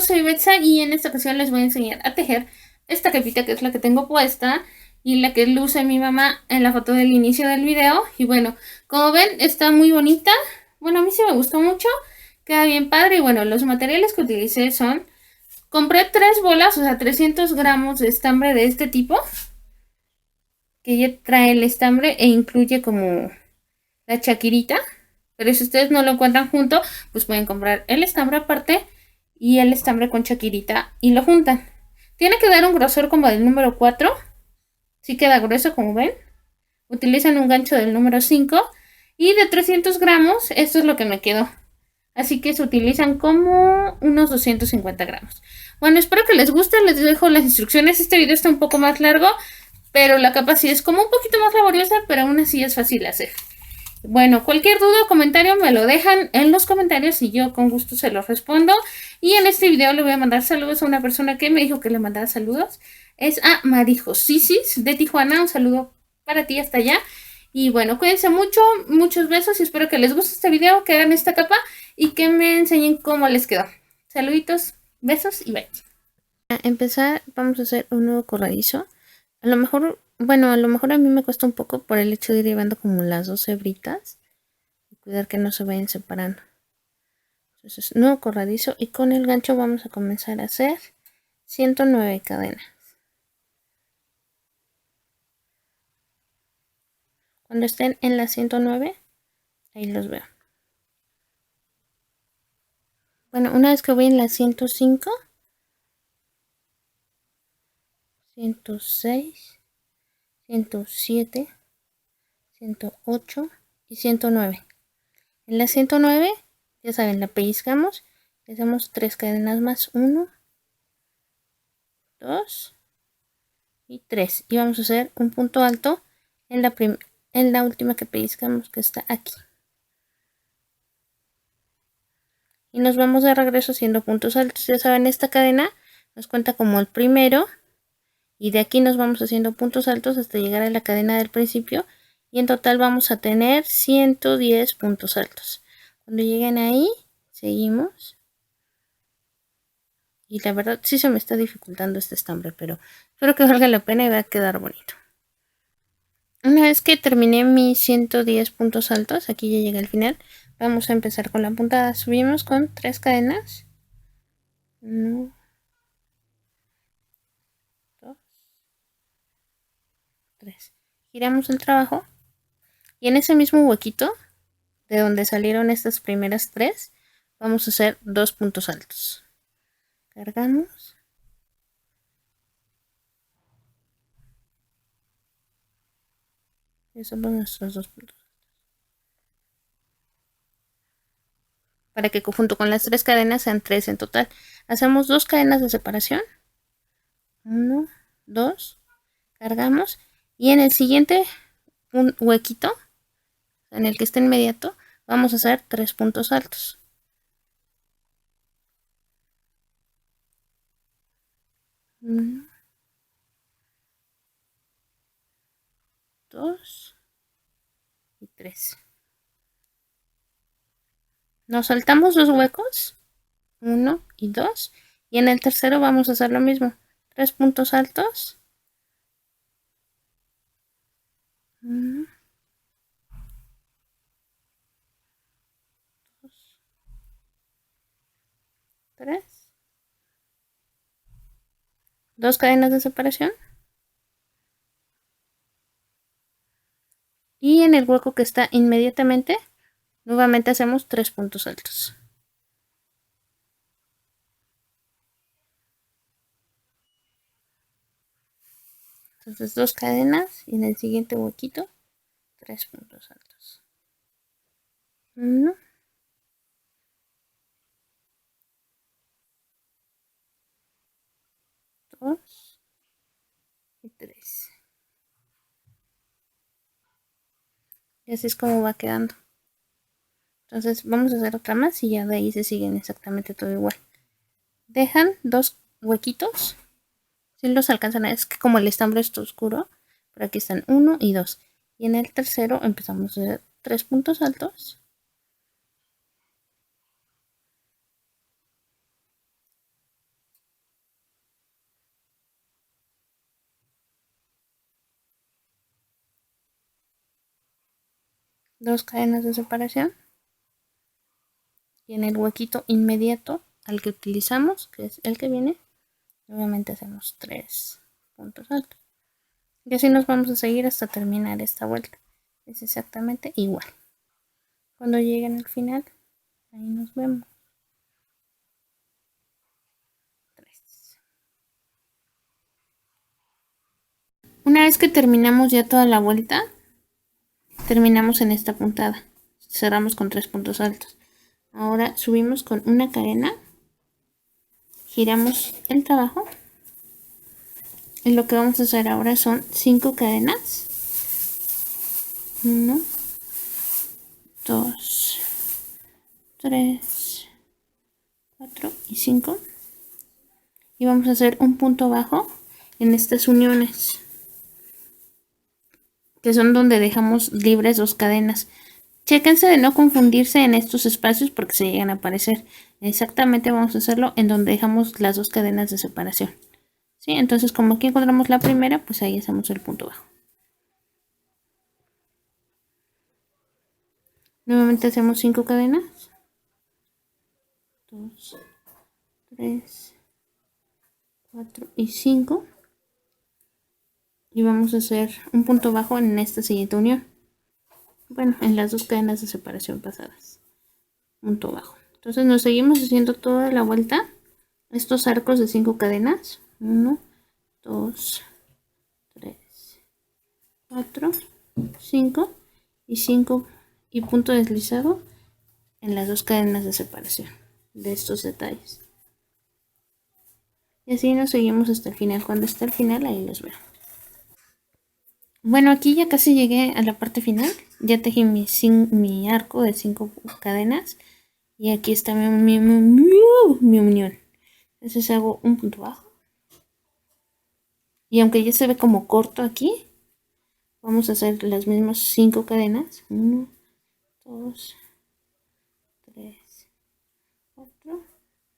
amigos, soy Betsa y en esta ocasión les voy a enseñar a tejer esta capita que es la que tengo puesta y la que luce mi mamá en la foto del inicio del video. Y bueno, como ven está muy bonita, bueno a mí sí me gustó mucho, queda bien padre y bueno, los materiales que utilicé son, compré 3 bolas, o sea 300 gramos de estambre de este tipo, que ya trae el estambre e incluye como la chaquirita. Pero si ustedes no lo encuentran junto, pues pueden comprar el estambre aparte y el estambre con chaquirita y lo juntan. Tiene que dar un grosor como del número 4. Sí queda grueso como ven. Utilizan un gancho del número 5. Y de 300 gramos, esto es lo que me quedó. Así que se utilizan como unos 250 gramos. Bueno, espero que les guste. Les dejo las instrucciones. Este video está un poco más largo, pero la capa sí es como un poquito más laboriosa, pero aún así es fácil de hacer. Bueno, cualquier duda o comentario me lo dejan en los comentarios y yo con gusto se los respondo. Y en este video le voy a mandar saludos a una persona que me dijo que le mandara saludos. Es a Marijo Sisis de Tijuana. Un saludo para ti hasta allá. Y bueno, cuídense mucho, muchos besos y espero que les guste este video, que hagan esta capa y que me enseñen cómo les quedó. Saluditos, besos y bye. Para empezar vamos a hacer un nuevo corredizo. A lo mejor, bueno, a lo mejor a mí me cuesta un poco por el hecho de ir llevando como las 2 hebritas y cuidar que no se vayan separando. Entonces, nuevo corredizo y con el gancho vamos a comenzar a hacer 109 cadenas. Cuando estén en las 109, ahí los veo. Bueno, una vez que voy en las 105, 106, 107, 108 y 109. En la 109, ya saben, la pellizcamos y hacemos 3 cadenas más. 1, 2 y 3. Y vamos a hacer un punto alto en la última que pellizcamos, que está aquí. Y nos vamos de regreso haciendo puntos altos. Ya saben, esta cadena nos cuenta como el primero. Y de aquí nos vamos haciendo puntos altos hasta llegar a la cadena del principio. Y en total vamos a tener 110 puntos altos. Cuando lleguen ahí, seguimos. Y la verdad sí se me está dificultando este estambre, pero espero que valga la pena y va a quedar bonito. Una vez que terminé mis 110 puntos altos, aquí ya llegué al final, vamos a empezar con la puntada. Subimos con 3 cadenas. 1, 2, 3. Giramos el trabajo y en ese mismo huequito de donde salieron estas primeras 3, vamos a hacer 2 puntos altos. Cargamos. Y son nuestros 2 puntos. Para que junto con las 3 cadenas sean 3 en total. Hacemos 2 cadenas de separación. 1, 2. Cargamos. Y en el siguiente un huequito, en el que está inmediato, vamos a hacer 3 puntos altos. 1, 2 y 3. Nos saltamos los huecos, 1 y 2, y en el tercero vamos a hacer lo mismo, 3 puntos altos, 1, 2, 3, 2 cadenas de separación, y en el hueco que está inmediatamente, nuevamente hacemos 3 puntos altos. Entonces 2 cadenas y en el siguiente huequito 3 puntos altos. 1, 2 y 3. Y así es como va quedando. Entonces vamos a hacer otra más y ya de ahí se siguen exactamente todo igual. Dejan 2 huequitos. Si los alcanzan a ver, es que como el estambre está oscuro, pero aquí están 1 y 2. Y en el tercero empezamos a hacer 3 puntos altos. 2 cadenas de separación y en el huequito inmediato al que utilizamos, que es el que viene, nuevamente hacemos 3 puntos altos. Y así nos vamos a seguir hasta terminar esta vuelta. Es exactamente igual. Cuando lleguen al final, ahí nos vemos. 3. Una vez que terminamos ya toda la vuelta, terminamos en esta puntada. Cerramos con 3 puntos altos. Ahora subimos con una cadena, giramos el trabajo y lo que vamos a hacer ahora son 5 cadenas. 1, 2, 3, 4 y 5. Y vamos a hacer un punto bajo en estas uniones, que son donde dejamos libres 2 cadenas. Chéquense de no confundirse en estos espacios porque se llegan a aparecer. Exactamente vamos a hacerlo en donde dejamos las 2 cadenas de separación. ¿Sí? Entonces, como aquí encontramos la primera, pues ahí hacemos el punto bajo. Nuevamente hacemos 5 cadenas. 2, 3, 4 y 5. Y vamos a hacer un punto bajo en esta siguiente unión. Bueno, en las 2 cadenas de separación pasadas. Punto bajo. Entonces nos seguimos haciendo toda la vuelta. Estos arcos de 5 cadenas. 1, 2, 3, 4, 5 y 5 y punto deslizado en las 2 cadenas de separación de estos detalles. Y así nos seguimos hasta el final. Cuando esté al final, ahí los veo. Bueno, aquí ya casi llegué a la parte final. Ya tejí mi arco de 5 cadenas. Y aquí está mi unión. Entonces hago un punto bajo. Y aunque ya se ve como corto aquí, vamos a hacer las mismas 5 cadenas. 1, 2, 3, 4,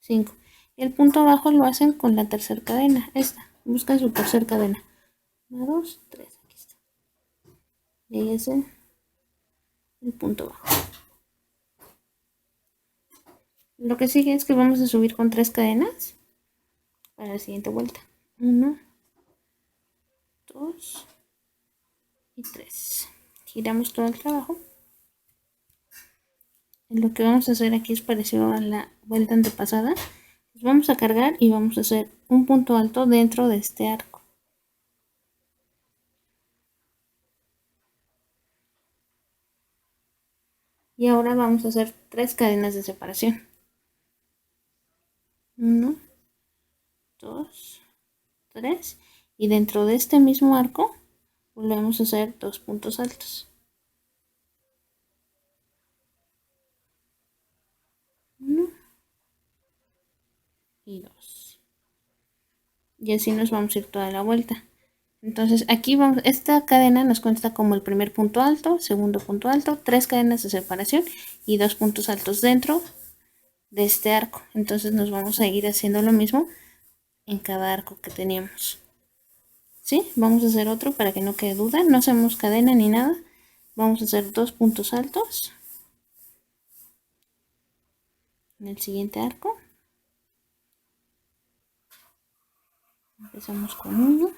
5. Y el punto bajo lo hacen con la tercera cadena. Esta. Buscan su tercera cadena. 1, 2, 3. Aquí está. Y ahí es el punto bajo. Lo que sigue es que vamos a subir con 3 cadenas para la siguiente vuelta. 1, 2 y 3. Giramos todo el trabajo. Lo que vamos a hacer aquí es parecido a la vuelta antepasada. Pues vamos a cargar y vamos a hacer un punto alto dentro de este arco. Y ahora vamos a hacer 3 cadenas de separación. 1, 2, 3. Y dentro de este mismo arco volvemos a hacer 2 puntos altos. 1 y 2. Y así nos vamos a ir toda la vuelta. Entonces aquí vamos, esta cadena nos cuenta como el primer punto alto, segundo punto alto, 3 cadenas de separación y 2 puntos altos dentro de este arco. Entonces nos vamos a ir haciendo lo mismo en cada arco que teníamos. ¿Sí? Vamos a hacer otro para que no quede duda. No hacemos cadena ni nada. Vamos a hacer 2 puntos altos en el siguiente arco. Empezamos con 1.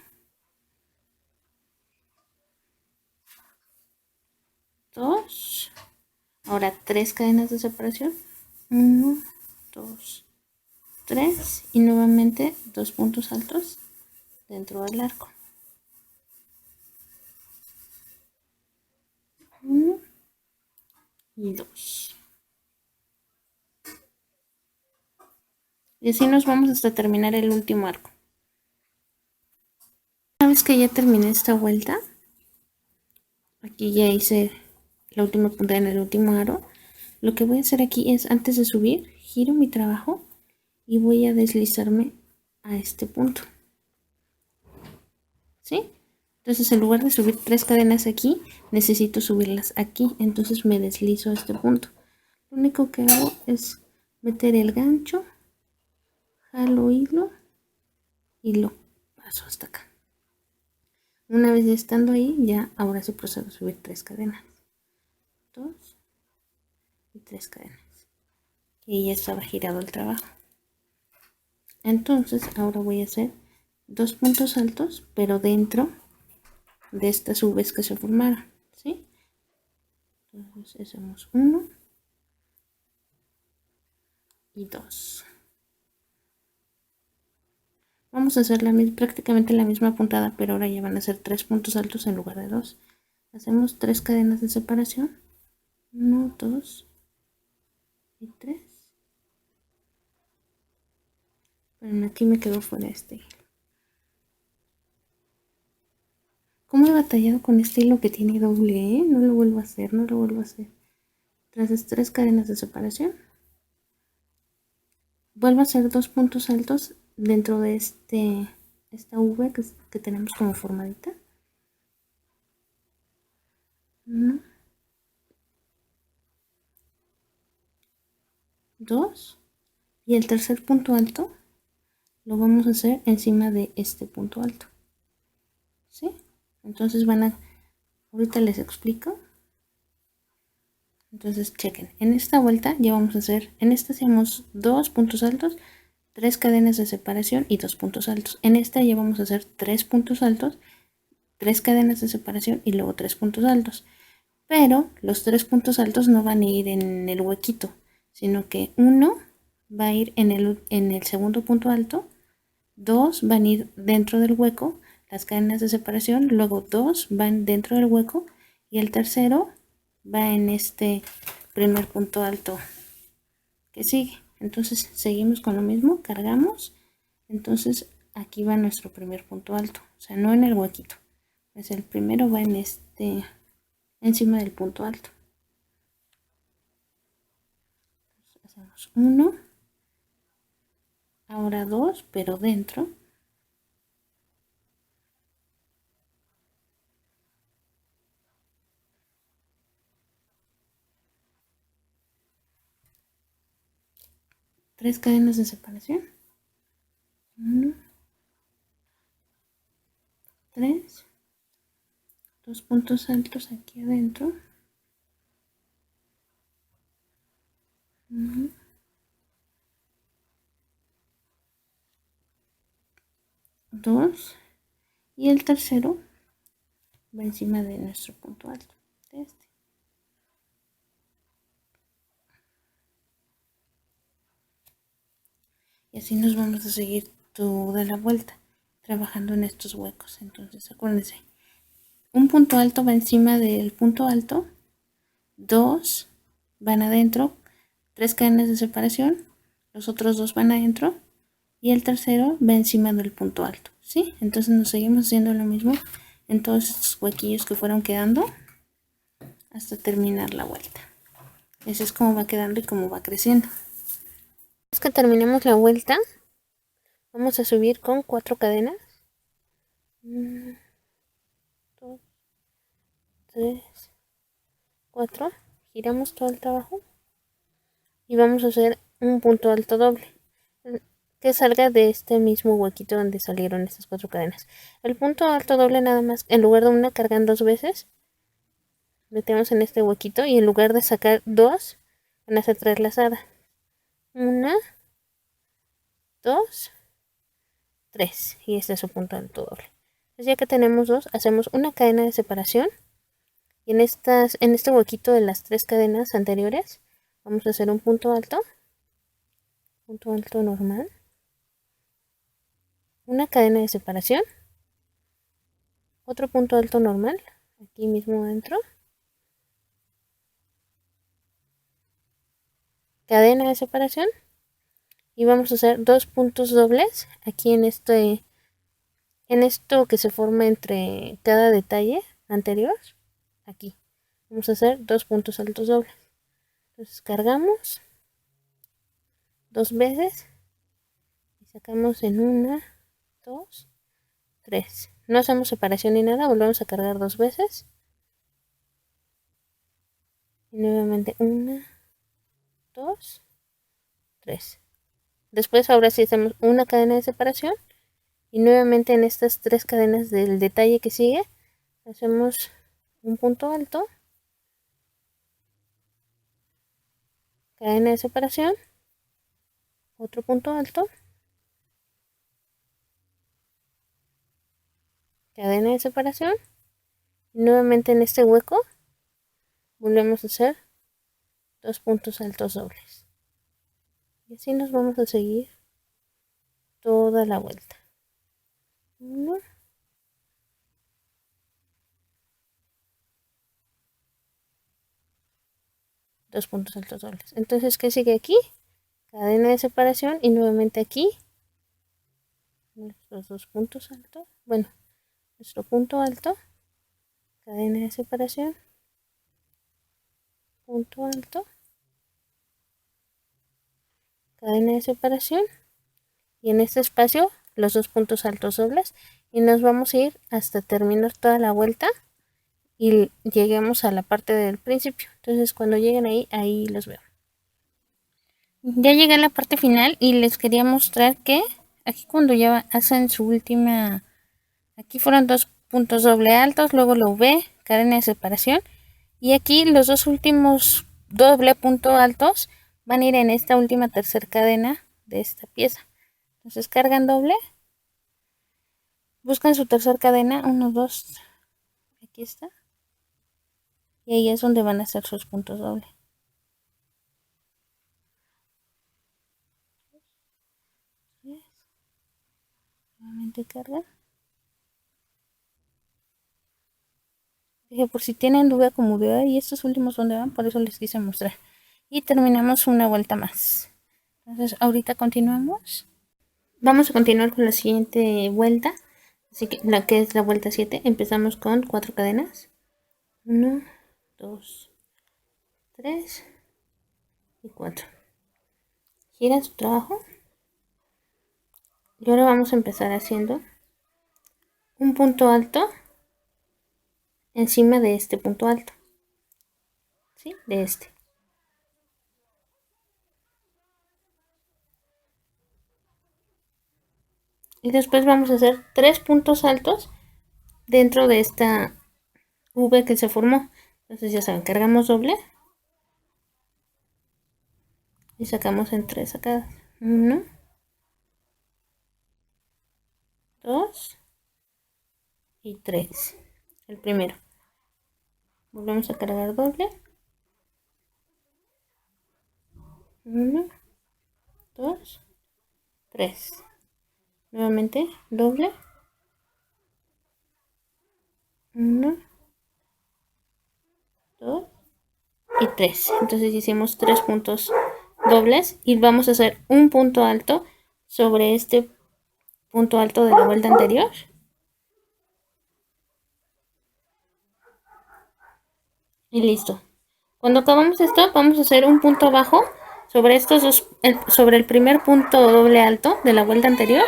2. Ahora 3 cadenas de separación. 1, 2, 3 y nuevamente 2 puntos altos dentro del arco. 1 y 2. Y así nos vamos hasta terminar el último arco. Una vez que ya terminé esta vuelta, aquí ya hice la última punta en el último aro. Lo que voy a hacer aquí es, antes de subir, giro mi trabajo y voy a deslizarme a este punto. ¿Sí? Entonces, en lugar de subir 3 cadenas aquí, necesito subirlas aquí. Entonces me deslizo a este punto. Lo único que hago es meter el gancho, jalo hilo y lo paso hasta acá. Una vez ya estando ahí, ya ahora sí procedo a subir 3 cadenas. 2 y 3 cadenas. Y ya estaba girado el trabajo. Entonces ahora voy a hacer 2 puntos altos, pero dentro de estas V's que se formaron, ¿sí? Entonces hacemos 1 y 2. Vamos a hacer prácticamente la misma puntada, pero ahora ya van a ser 3 puntos altos en lugar de 2. Hacemos 3 cadenas de separación. 1, 2 y 3. Bueno, aquí me quedó fuera este hilo. ¿Cómo he batallado con este hilo que tiene doble, No lo vuelvo a hacer, no lo vuelvo a hacer. Entonces 3 cadenas de separación. Vuelvo a hacer 2 puntos altos dentro de esta V que tenemos como formadita. 1, 2. Y el tercer punto alto lo vamos a hacer encima de este punto alto, ¿sí? Entonces ahorita les explico. Entonces chequen, en esta vuelta ya vamos a hacer, en esta hacemos 2 puntos altos, 3 cadenas de separación y 2 puntos altos. En esta ya vamos a hacer 3 puntos altos, 3 cadenas de separación y luego 3 puntos altos. Pero los 3 puntos altos no van a ir en el huequito, sino que uno va a ir en el segundo punto alto, 2 van a ir dentro del hueco, las cadenas de separación, luego 2 van dentro del hueco y el tercero va en este primer punto alto que sigue. Entonces seguimos con lo mismo, cargamos, entonces aquí va nuestro primer punto alto, o sea, no en el huequito, pues el primero va en encima del punto alto. Entonces, hacemos 1, ahora 2, pero dentro. Tres cadenas de separación. 1, 3, 2 puntos altos aquí adentro. 1, 2 y el tercero va encima de nuestro punto alto, de este. Y así nos vamos a seguir toda la vuelta trabajando en estos huecos. Entonces acuérdense, un punto alto va encima del punto alto, 2 van adentro, 3 cadenas de separación, los otros 2 van adentro y el tercero va encima del punto alto, ¿sí? Entonces nos seguimos haciendo lo mismo en todos estos huequillos que fueron quedando hasta terminar la vuelta. Así es como va quedando y cómo va creciendo. Es que terminemos la vuelta, vamos a subir con 4 cadenas. 1, 2, 3, 4. Giramos todo el trabajo y vamos a hacer un punto alto doble que salga de este mismo huequito donde salieron estas 4 cadenas. El punto alto doble nada más, en lugar de una cargan 2 veces, metemos en este huequito y en lugar de sacar 2 van a hacer 3 lazadas. 1, 2, 3 y este es su punto alto doble. Entonces ya que tenemos 2, hacemos una cadena de separación y en este huequito de las 3 cadenas anteriores vamos a hacer un punto alto normal, una cadena de separación, otro punto alto normal aquí mismo dentro, cadena de separación y vamos a hacer 2 puntos dobles aquí en esto que se forma entre cada detalle anterior. Aquí vamos a hacer 2 puntos altos dobles. Entonces cargamos 2 veces y sacamos en 1, 2, 3. No hacemos separación ni nada, volvemos a cargar 2 veces y nuevamente 1, 2, 3. Después ahora sí hacemos una cadena de separación y nuevamente en estas 3 cadenas del detalle que sigue hacemos un punto alto cadena de separación, otro punto alto, cadena de separación, y nuevamente en este hueco volvemos a hacer 2 puntos altos dobles. Y así nos vamos a seguir toda la vuelta. 1, 2 puntos altos dobles. Entonces, ¿qué sigue aquí? Cadena de separación y nuevamente aquí nuestros 2 puntos altos. Bueno, nuestro punto alto, cadena de separación, punto alto, cadena de separación, y en este espacio los 2 puntos altos dobles, y nos vamos a ir hasta terminar toda la vuelta y lleguemos a la parte del principio. Entonces cuando lleguen ahí los veo. Ya llegué a la parte final y les quería mostrar que aquí cuando ya hacen su última, aquí fueron 2 puntos doble altos, luego la V, cadena de separación, y aquí los 2 últimos doble punto altos van a ir en esta última tercera cadena de esta pieza. Entonces cargan doble, buscan su tercera cadena, 1, 2, aquí está, y ahí es donde van a hacer sus puntos dobles. Nuevamente cargan. Dije, por si tienen duda como de, y estos últimos dónde van, por eso les quise mostrar. Y terminamos una vuelta más. Entonces ahorita continuamos. Vamos a continuar con la siguiente vuelta. Así que la que es la vuelta 7. Empezamos con 4 cadenas. 1, 2, 3 y 4. Gira su trabajo. Y ahora vamos a empezar haciendo un punto alto encima de este punto alto. ¿Sí? De este. Y después vamos a hacer 3 puntos altos dentro de esta V que se formó. Entonces ya saben, cargamos doble y sacamos en 3 sacadas. 1, 2 y 3. El primero. Volvemos a cargar doble. 1, 2, 3. Nuevamente doble. 1, 2 y 3. Entonces hicimos 3 puntos dobles y vamos a hacer un punto alto sobre este punto alto de la vuelta anterior. Y listo. Cuando acabamos esto, vamos a hacer un punto bajo sobre estos dos, sobre el primer punto doble alto de la vuelta anterior.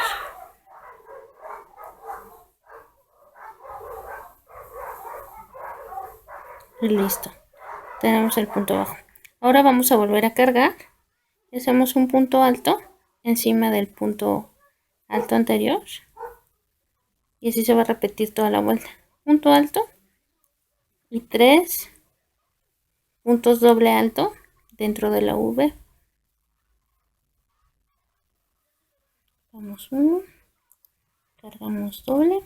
Y listo. Tenemos el punto bajo. Ahora vamos a volver a cargar. Y hacemos un punto alto encima del punto alto anterior. Y así se va a repetir toda la vuelta. Punto alto. Y 3 puntos doble alto dentro de la V. Vamos 1. Cargamos doble.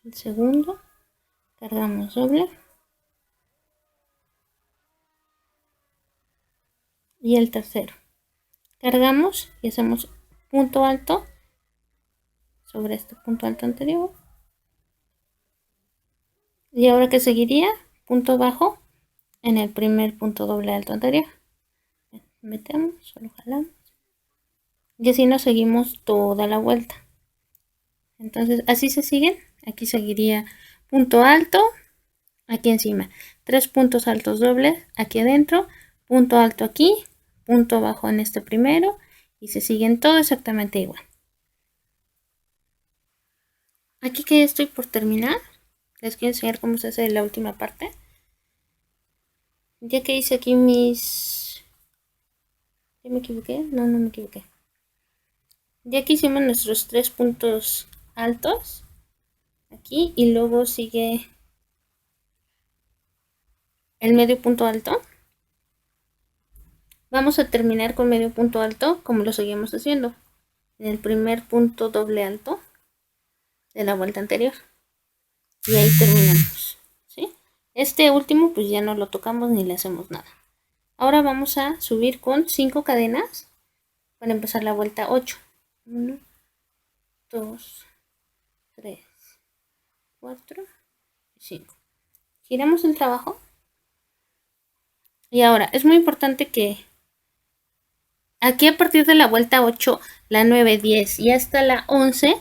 El segundo. Cargamos doble. Y el tercero. Cargamos y hacemos punto alto sobre este punto alto anterior. Y ahora que seguiría, punto bajo en el primer punto doble alto anterior. Metemos, solo jalamos. Y así nos seguimos toda la vuelta. Entonces así se siguen. Aquí seguiría punto alto, aquí encima. 3 puntos altos dobles aquí adentro. Punto alto aquí, punto bajo en este primero. Y se siguen todo exactamente igual. Aquí que estoy por terminar, les quiero enseñar cómo se hace la última parte. Ya que hice aquí mis... ¿Ya me equivoqué? No me equivoqué. Ya que hicimos nuestros 3 puntos altos aquí y luego sigue el medio punto alto. Vamos a terminar con medio punto alto como lo seguimos haciendo. En el primer punto doble alto de la vuelta anterior. Y ahí terminamos, ¿sí? Este último pues ya no lo tocamos ni le hacemos nada. Ahora vamos a subir con 5 cadenas para empezar la vuelta 8. 1, 2, 3, 4 y 5. Giramos el trabajo. Y ahora es muy importante que aquí a partir de la vuelta 8, la 9, 10 y hasta la 11,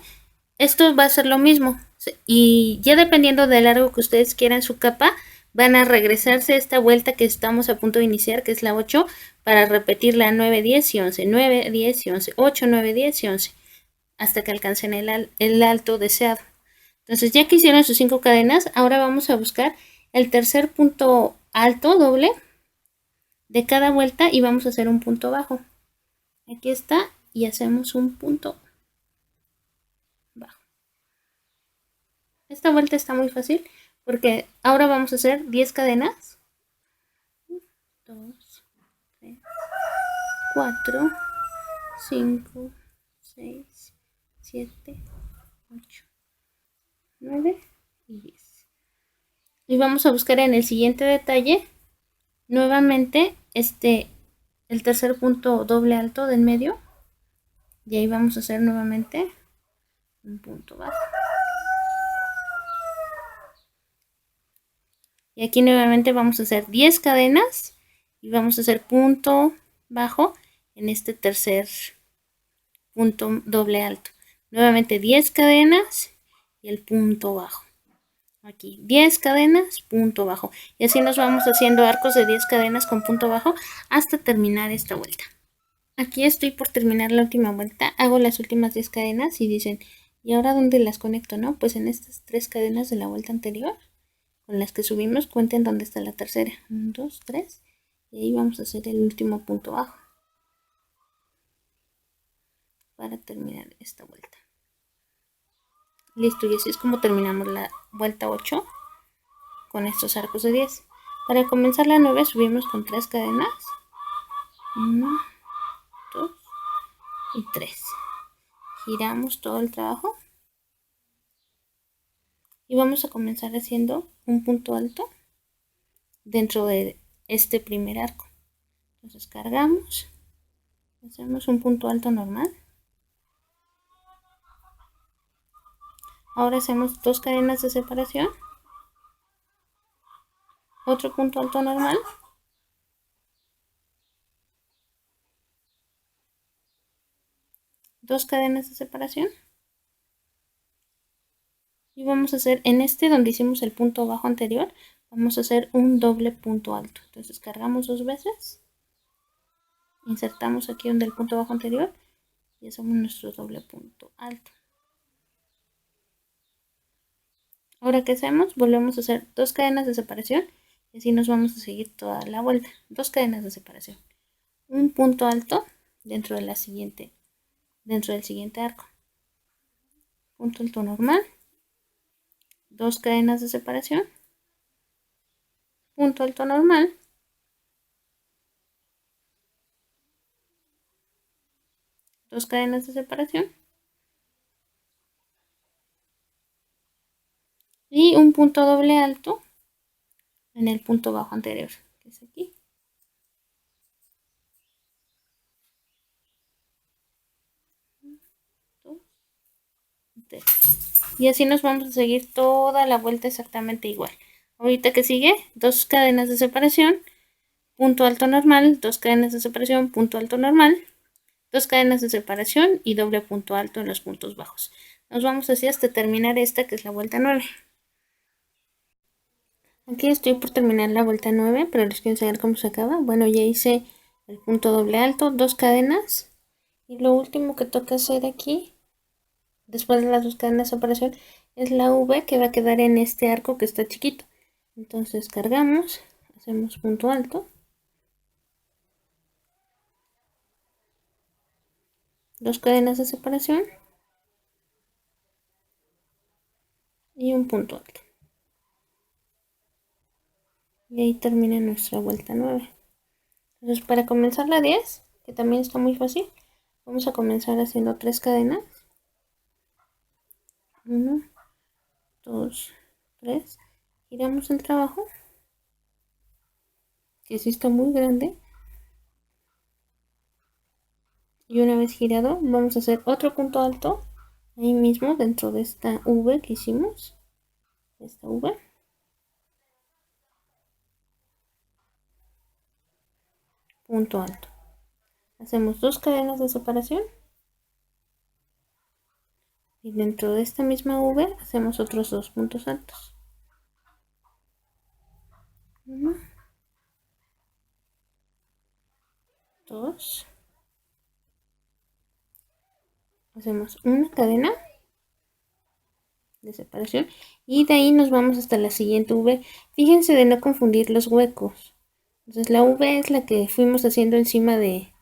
esto va a ser lo mismo. Y ya dependiendo del largo que ustedes quieran su capa, van a regresarse a esta vuelta que estamos a punto de iniciar, que es la 8, para repetir la 9, 10 y 11, 9, 10 y 11, 8, 9, 10 y 11, hasta que alcancen el alto deseado. Entonces ya que hicieron sus 5 cadenas, ahora vamos a buscar el tercer punto alto doble de cada vuelta y vamos a hacer un punto bajo. Aquí está y hacemos un punto bajo. Esta vuelta está muy fácil porque ahora vamos a hacer 10 cadenas. 2, 3, 4, 5, 6, 7, 8, 9 y 10. Y vamos a buscar en el siguiente detalle nuevamente el tercer punto doble alto del medio. Y ahí vamos a hacer nuevamente un punto bajo. Y aquí nuevamente vamos a hacer 10 cadenas y vamos a hacer punto bajo en este tercer punto doble alto. Nuevamente 10 cadenas y el punto bajo. Aquí 10 cadenas, punto bajo. Y así nos vamos haciendo arcos de 10 cadenas con punto bajo hasta terminar esta vuelta. Aquí estoy por terminar la última vuelta. Hago las últimas 10 cadenas y dicen, ¿y ahora dónde las conecto? No, pues en estas 3 cadenas de la vuelta anterior. Con las que subimos, cuenten dónde está la tercera. 1, 2, 3. Y ahí vamos a hacer el último punto bajo. Para terminar esta vuelta. Listo, y así es como terminamos la vuelta 8. Con estos arcos de 10. Para comenzar la 9 subimos con 3 cadenas. 1, 2 y 3. Giramos todo el trabajo. Y vamos a comenzar haciendo un punto alto dentro de este primer arco. Entonces cargamos, hacemos un punto alto normal. Ahora hacemos 2 cadenas de separación, otro punto alto normal, dos cadenas de separación y vamos a hacer en este donde hicimos el punto bajo anterior, vamos a hacer un doble punto alto. Entonces cargamos 2 veces, insertamos aquí donde el punto bajo anterior y hacemos nuestro doble punto alto. Ahora que hacemos, volvemos a hacer 2 cadenas de separación y así nos vamos a seguir toda la vuelta. 2 cadenas de separación, un punto alto dentro del siguiente arco, punto alto normal, 2 cadenas de separación, punto alto normal, dos cadenas de separación y un punto doble alto en el punto bajo anterior, que es aquí. Y así nos vamos a seguir toda la vuelta exactamente igual. Ahorita que sigue, 2 cadenas de separación, punto alto normal, 2 cadenas de separación, punto alto normal, 2 cadenas de separación y doble punto alto en los puntos bajos. Nos vamos así hasta terminar esta que es la vuelta 9. Aquí estoy por terminar la vuelta 9, pero les quiero enseñar cómo se acaba. Bueno, ya hice el punto doble alto, 2 cadenas. Y lo último que toca hacer aquí, después de las 2 cadenas de separación, es la V que va a quedar en este arco que está chiquito. Entonces cargamos, hacemos punto alto. 2 cadenas de separación. Y un punto alto. Y ahí termina nuestra vuelta 9. Entonces para comenzar la 10, que también está muy fácil, vamos a comenzar haciendo 3 cadenas. 1, 2, 3. Giramos el trabajo, que sí está muy grande. Y una vez girado, vamos a hacer otro punto alto ahí mismo dentro de esta V que hicimos. Esta V. Punto alto. Hacemos 2 cadenas de separación. Y dentro de esta misma V hacemos otros 2 puntos altos. 1, 2. Hacemos una cadena de separación y de ahí nos vamos hasta la siguiente V. Fíjense de no confundir los huecos. Entonces la V es la que fuimos haciendo encima de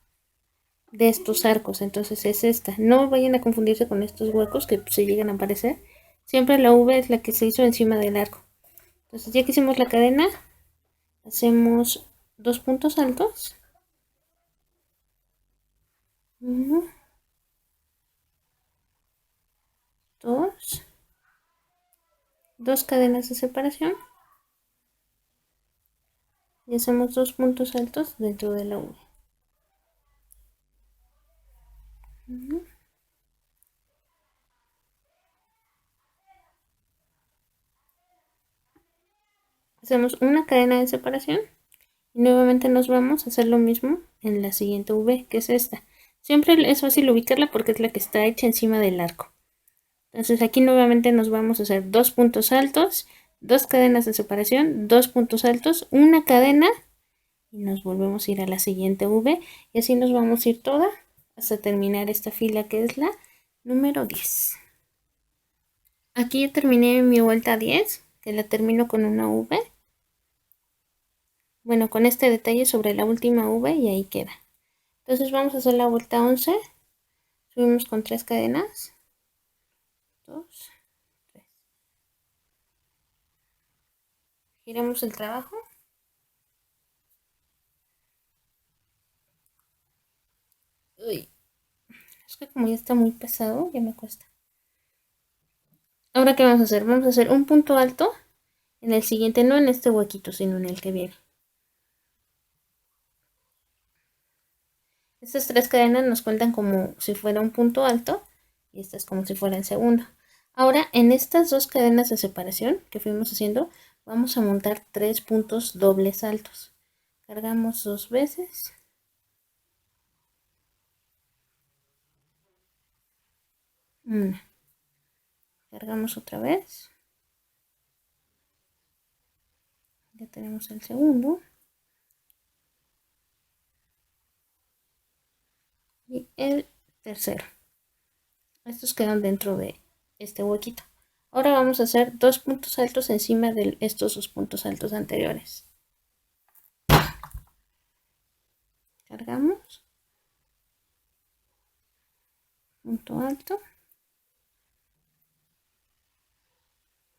estos arcos, entonces es esta. No vayan a confundirse con estos huecos que se llegan a aparecer. Siempre la V es la que se hizo encima del arco. Entonces ya que hicimos la cadena, hacemos 2 puntos altos. 1, 2. 2 cadenas de separación. Y hacemos 2 puntos altos dentro de la V. 1. Hacemos una cadena de separación. Y nuevamente nos vamos a hacer lo mismo en la siguiente V, que es esta. Siempre es fácil ubicarla porque es la que está hecha encima del arco. Entonces aquí nuevamente nos vamos a hacer 2 puntos altos, 2 cadenas de separación, 2 puntos altos, una cadena y nos volvemos a ir a la siguiente V y así nos vamos a ir toda hasta terminar esta fila que es la número 10. Aquí ya terminé mi vuelta 10, que la termino con una V. Bueno, con este detalle sobre la última V y ahí queda. Entonces vamos a hacer la vuelta 11. Subimos con 3 cadenas. 2, 3. Giramos el trabajo. Uy, es que como ya está muy pesado, ya me cuesta. Ahora, ¿qué vamos a hacer? Vamos a hacer un punto alto en el siguiente, no en este huequito, sino en el que viene. Estas 3 cadenas nos cuentan como si fuera un punto alto y estas como si fuera el segundo. Ahora, en estas 2 cadenas de separación que fuimos haciendo, vamos a montar 3 puntos dobles altos. Cargamos 2 veces. Una. Cargamos otra vez. Ya tenemos el segundo. Y el tercero. Estos quedan dentro de este huequito. Ahora vamos a hacer 2 puntos altos encima de estos 2 puntos altos anteriores. Cargamos. Punto alto.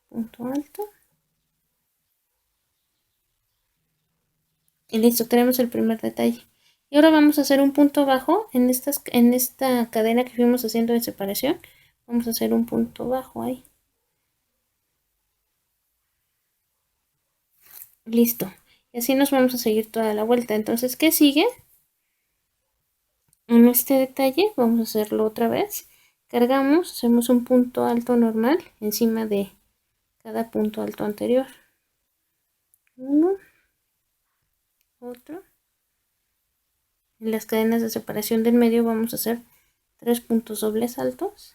Punto alto. Y listo, tenemos el primer detalle. Y ahora vamos a hacer un punto bajo en esta cadena que fuimos haciendo de separación. Vamos a hacer un punto bajo ahí. Listo. Y así nos vamos a seguir toda la vuelta. Entonces, ¿qué sigue? En este detalle vamos a hacerlo otra vez. Cargamos, hacemos un punto alto normal encima de cada punto alto anterior. Uno. Otro. En las cadenas de separación del medio vamos a hacer 3 puntos dobles altos.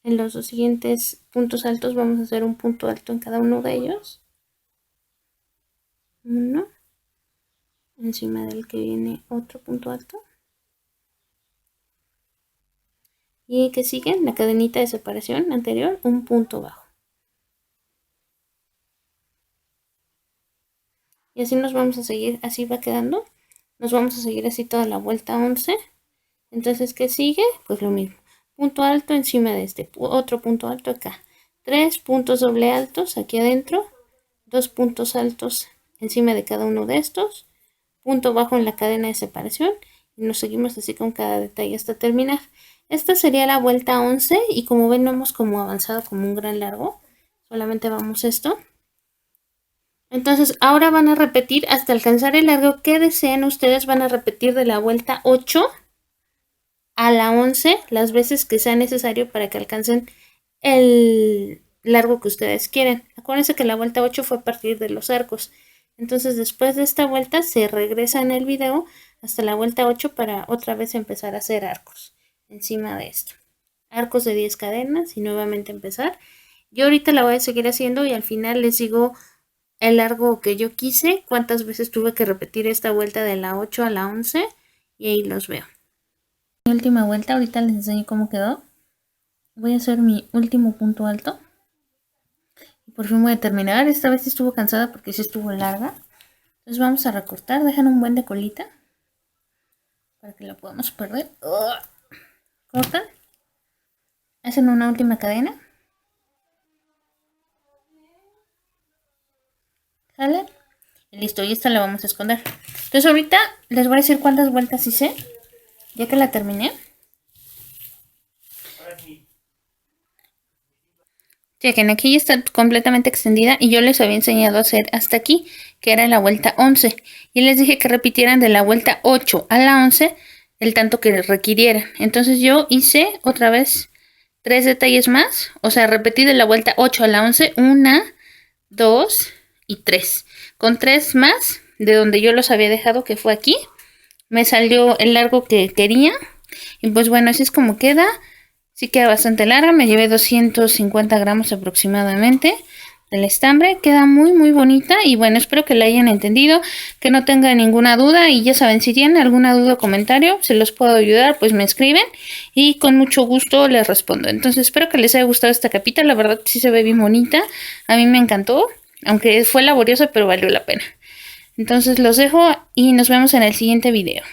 En los 2 siguientes puntos altos vamos a hacer un punto alto en cada uno de ellos. Uno. Encima del que viene otro punto alto. Y que sigue la cadenita de separación anterior, un punto bajo. Y así nos vamos a seguir, así va quedando. Nos vamos a seguir así toda la vuelta 11. Entonces, ¿qué sigue? Pues lo mismo. Punto alto encima de este, otro punto alto acá. 3 puntos doble altos aquí adentro. 2 puntos altos encima de cada uno de estos. Punto bajo en la cadena de separación. Y nos seguimos así con cada detalle hasta terminar. Esta sería la vuelta 11 y como ven no hemos como avanzado como un gran largo. Solamente vamos esto. Entonces ahora van a repetir hasta alcanzar el largo que deseen ustedes. Van a repetir de la vuelta 8 a la 11 las veces que sea necesario para que alcancen el largo que ustedes quieren. Acuérdense que la vuelta 8 fue a partir de los arcos. Entonces después de esta vuelta se regresa en el video hasta la vuelta 8 para otra vez empezar a hacer arcos encima de esto. Arcos de 10 cadenas y nuevamente empezar. Yo ahorita la voy a seguir haciendo y al final les digo el largo que yo quise, cuántas veces tuve que repetir esta vuelta de la 8 a la 11 y ahí los veo. Mi última vuelta, ahorita les enseño cómo quedó. Voy a hacer mi último punto alto. Y por fin voy a terminar. Esta vez estuvo cansada porque sí estuvo larga. Entonces vamos a recortar, dejan un buen de colita para que la podamos perder. Cortan. Hacen una última cadena. ¿Sale? Y listo, y esta la vamos a esconder. Entonces ahorita les voy a decir cuántas vueltas hice. Ya que la terminé. Chequen, aquí ya está completamente extendida y yo les había enseñado a hacer hasta aquí, que era la vuelta 11. Y les dije que repitieran de la vuelta 8 a la 11 el tanto que requirieran. Entonces yo hice otra vez 3 detalles más. O sea, repetí de la vuelta 8 a la 11, 1, 2 y 3. Con 3 más de donde yo los había dejado, que fue aquí, me salió el largo que quería. Y pues bueno, así es como queda. Sí queda bastante larga, me llevé 250 gramos aproximadamente del estambre. Queda muy muy bonita y bueno, espero que la hayan entendido, que no tengan ninguna duda y ya saben, si tienen alguna duda o comentario, se los puedo ayudar, pues me escriben y con mucho gusto les respondo. Entonces espero que les haya gustado esta capita, la verdad sí se ve bien bonita, a mí me encantó, aunque fue laboriosa pero valió la pena. Entonces los dejo y nos vemos en el siguiente video.